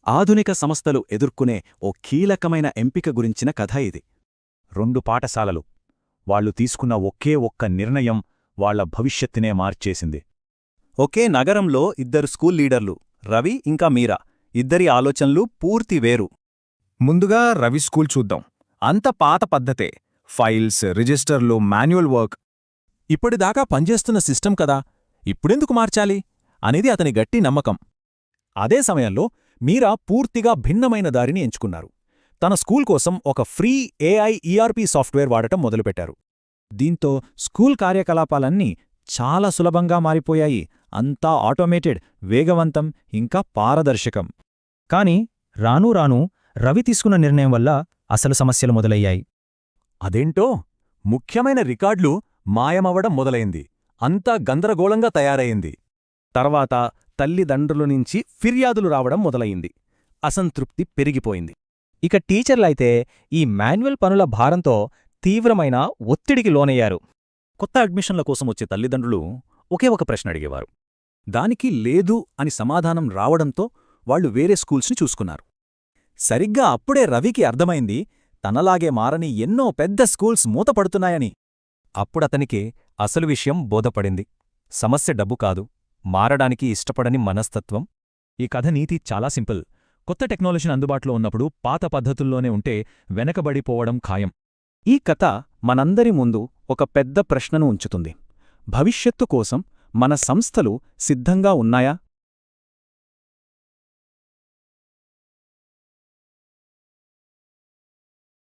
ఆధునిక సంస్థలు ఎదుర్కొనే ఓ కీలకమైన ఎంపిక గురించిన కథ ఇది. 2 పాఠశాలలు. వాళ్లు తీసుకున్న ఒకే ఒక్క నిర్ణయం వాళ్ల భవిష్యత్తునే మార్చేసింది. ఒకే నగరంలో 2 స్కూల్ లీడర్లు, రవి ఇంకా మీరా. ఇద్దరి ఆలోచనలు పూర్తి వేరు. ముందుగా రవి స్కూల్ చూద్దాం. అంత పాత పద్ధతే. ఫైల్స్, రిజిస్టర్లు, మాన్యువల్ వర్క్. ఇప్పటిదాకా పనిచేస్తున్న సిస్టమ్ కదా, ఇప్పుడెందుకు మార్చాలి అనేది అతని గట్టి నమ్మకం. అదే సమయంలో మీరా పూర్తిగా భిన్నమైన దారిని ఎంచుకున్నారు. తన స్కూల్ కోసం ఒక ఫ్రీ ఏఐ ఈఆర్పీ సాఫ్ట్వేర్ వాడటం మొదలుపెట్టారు. దీంతో స్కూల్ కార్యకలాపాలన్నీ చాలా సులభంగా మారిపోయాయి. అంతా ఆటోమేటెడ్, వేగవంతం, ఇంకా పారదర్శకం. కాని రానూ రానూ రవి తీసుకున్న నిర్ణయం వల్ల అసలు సమస్యలు మొదలయ్యాయి. అదేంటో ముఖ్యమైన రికార్డులు మాయమవడం మొదలైంది. అంతా గందరగోళంగా తయారయింది. తర్వాత తల్లిదండ్రుల నుంచి ఫిర్యాదులు రావడం మొదలయింది. అసంతృప్తి పెరిగిపోయింది. ఇక టీచర్లైతే ఈ మాన్యువల్ పనుల భారంతో తీవ్రమైన ఒత్తిడికి లోనయ్యారు. కొత్త అడ్మిషన్ల కోసం వచ్చే తల్లిదండ్రులు ఒకే ఒక ప్రశ్న అడిగేవారు. దానికి లేదు అని సమాధానం రావడంతో వాళ్లు వేరే స్కూల్స్ని చూసుకున్నారు. సరిగ్గా అప్పుడే రవికి అర్థమైంది తనలాగే మారని ఎన్నో పెద్ద స్కూల్స్ మూతపడుతున్నాయని. అప్పుడతనికి అసలు విషయం బోధపడింది. సమస్య డబ్బు కాదు, మారడానికి ఇష్టపడని మనస్తత్వం. ఈ కథ నీతి చాలా సింపుల్. కొత్త టెక్నాలజీని అందుబాటులో ఉన్నప్పుడు పాత పద్ధతుల్లోనే ఉంటే వెనకబడిపోవడం ఖాయం. ఈ కథ మనందరి ముందు ఒక పెద్ద ప్రశ్నను ఉంచుతుంది. భవిష్యత్తు కోసం మన సంస్థలు సిద్ధంగా ఉన్నాయా?